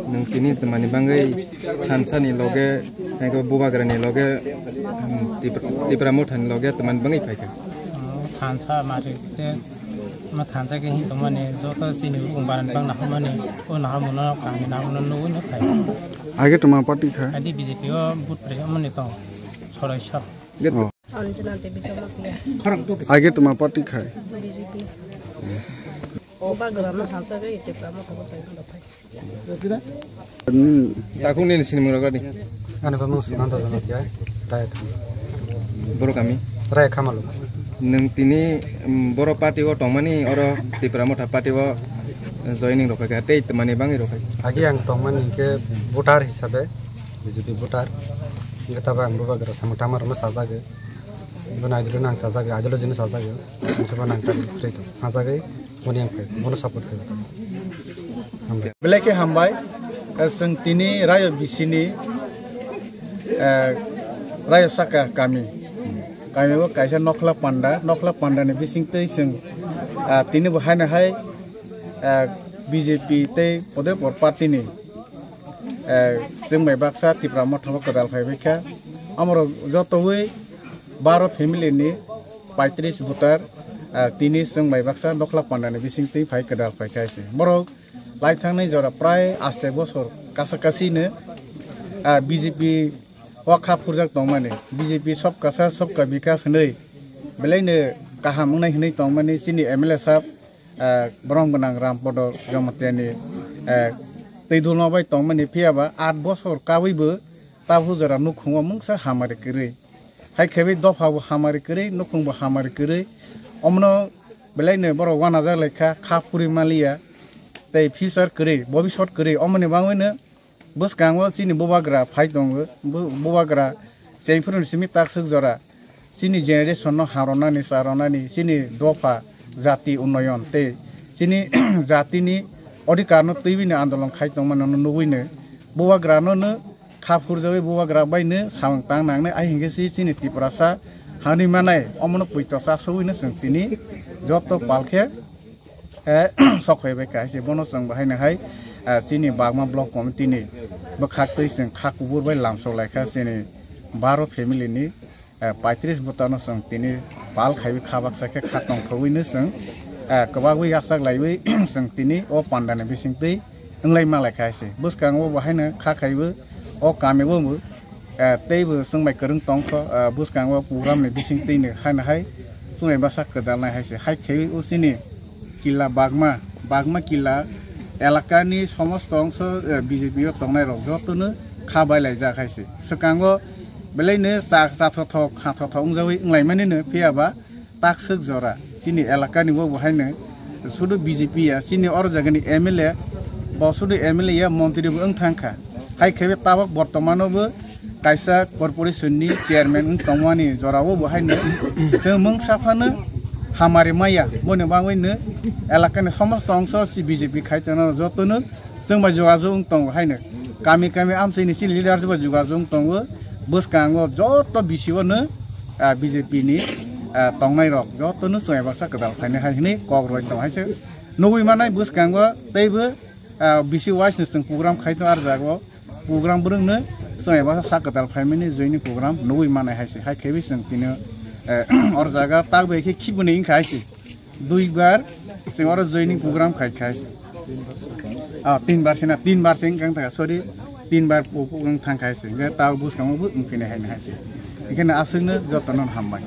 Nung kini temani banggai sansa ni loge, yang bubagra ni loge, tipramutan loge teman banggai pakai. Sansa mari te, mat sansa ke hin teman ni, jauh sini umbaran bang nak mana, nak mana kami nak mana nuh ni pakai. Agar teman parti kah? Adi BJP but presiden mana tu, sorai shop. Anjana te bijama kia. Agar teman parti kah? BJP. Oba gerama sansa ke itu gerama kamu cakap apa? Takung ni sini murah ni. Ane pamu nanti zaman dia, raya. Baru kami. Raya kamalu. Nung tini baru parti wa tomani orang tipramut parti wa joining rokai kate temani bangai rokai. Agi yang tomani ke voter hisabe, BJP voter. Kita bang buka geras sama tamar rumah saja ke. Bina adilu nang saja ke, adilu jenis saja ke. Coba nang tadi itu saja ke. Moniang ke, mono support ke. Belai ke hambai, seng tini raya bisini, raya saka kami wo kaisa nokla panda ni bising tei seng tini bahai na hai BJP tei pode por parti ni seng mai baksa tipramot thama kadal phai beka amro jotoi 12 family ni 35 voter tini seng mai baksa nokla panda ni bising tei phai kadal phai kaise moro lai thang nei jora prai aste bosor kasakasi ne BJP wakha purjak tongmane BJP sob kasa sob ka bikas nei belai ne kaham nai nei tongmane sini MLA sab brong benang rampodo jomateni teidulno bai tongmane phiaba 8 bosor kawibo tabu jora nukhungwa mungsa hamare kire hai khebe dofabu hamare kire nukhungbo hamare kire omno belai ne boro 1000 lekha khapuri malia tei future kire bobishot kire omne bangwene bus kangwa sini bobagra phai dong bobagra seifurun simi taksuk jora sini generation no harona ni sarona ni sini dofa jati unnoyon te sini jati ni odhikar no tibini andolon khai dong man no nubuine bobagra no no khapur jawe bobagra baine samang tang nangne ai hingesi sini tiprasa hani manai omno puito sa suine sentini joto palkhe sokhebe kaise bono sang bahai na hai sini bagma block committee ni bakhak tei sing khakubur bai lamso laika sini 12 family ni 35 botano sang tini pal khaibi khabak sakhe khatong khawine sang kabagwi yasak laiwi sang tini o pandane bising tei englai ma laika se buskang o bahai na khakhaibu o kamebo mu teibu sang mai kerung tongkho buskang o program ni bising tei ni hana hai sungai basak kedal nai hai se hai khei o sini kila bagma kila elakani সমস্ত অংশ BJP ও তংনাই rock যতনো খাবাই লাই জাখাইছে সকাঙ্গো বেলাইনো জাথথ খাথথ উংজাওই উংলাইমানিनो ফিয়াबा ताकसक जरा सिनि एलाकानि बो बहायनो सुदु BJP या सिनि अर जागानि MLA बसुदु MLA या मन्त्रि बो थांखा हाय खेबे ताबक बर्तमानबो कायसा कर्पोरेशननि चेयारमैन तंवानि जराबो बहायनो जों मों साफानो हामारे माया बने बावैनो एलाकानि समस्त अंश बिजेपि खायतनो जतनो जों बा जगाजों तंग हायनो गामि आमसैनि सि लिडार जों जगाजों तंग बसकांगो जत बिसिवनो बिजेपि नि तंनाय रक जतनो सोयबासा कदाल फायनो हायनि कग्रय दं हायसो नबुइ मानाय बसकांगो दैबो बिसि वाइसनो जों प्रग्राम खायतो आर जागो प्रग्राम ब्रोंनो सोयबासा साकदाल फायमिनि जयनि प्रग्राम नबुइ मानाय हायसो हाय खेबि जों तिनो और जगह तक बेखि खिबुने खायसि 2 बार जों और जयनिंग प्रोग्राम खायसि 3 बार सेना 3 बार सिं गंथा सरि 3 बार प्रोग्राम थांखायसि गे ताव बुसकामबो उनफिने हायनो हायसि इखाने आसोनो जतन हामबाय।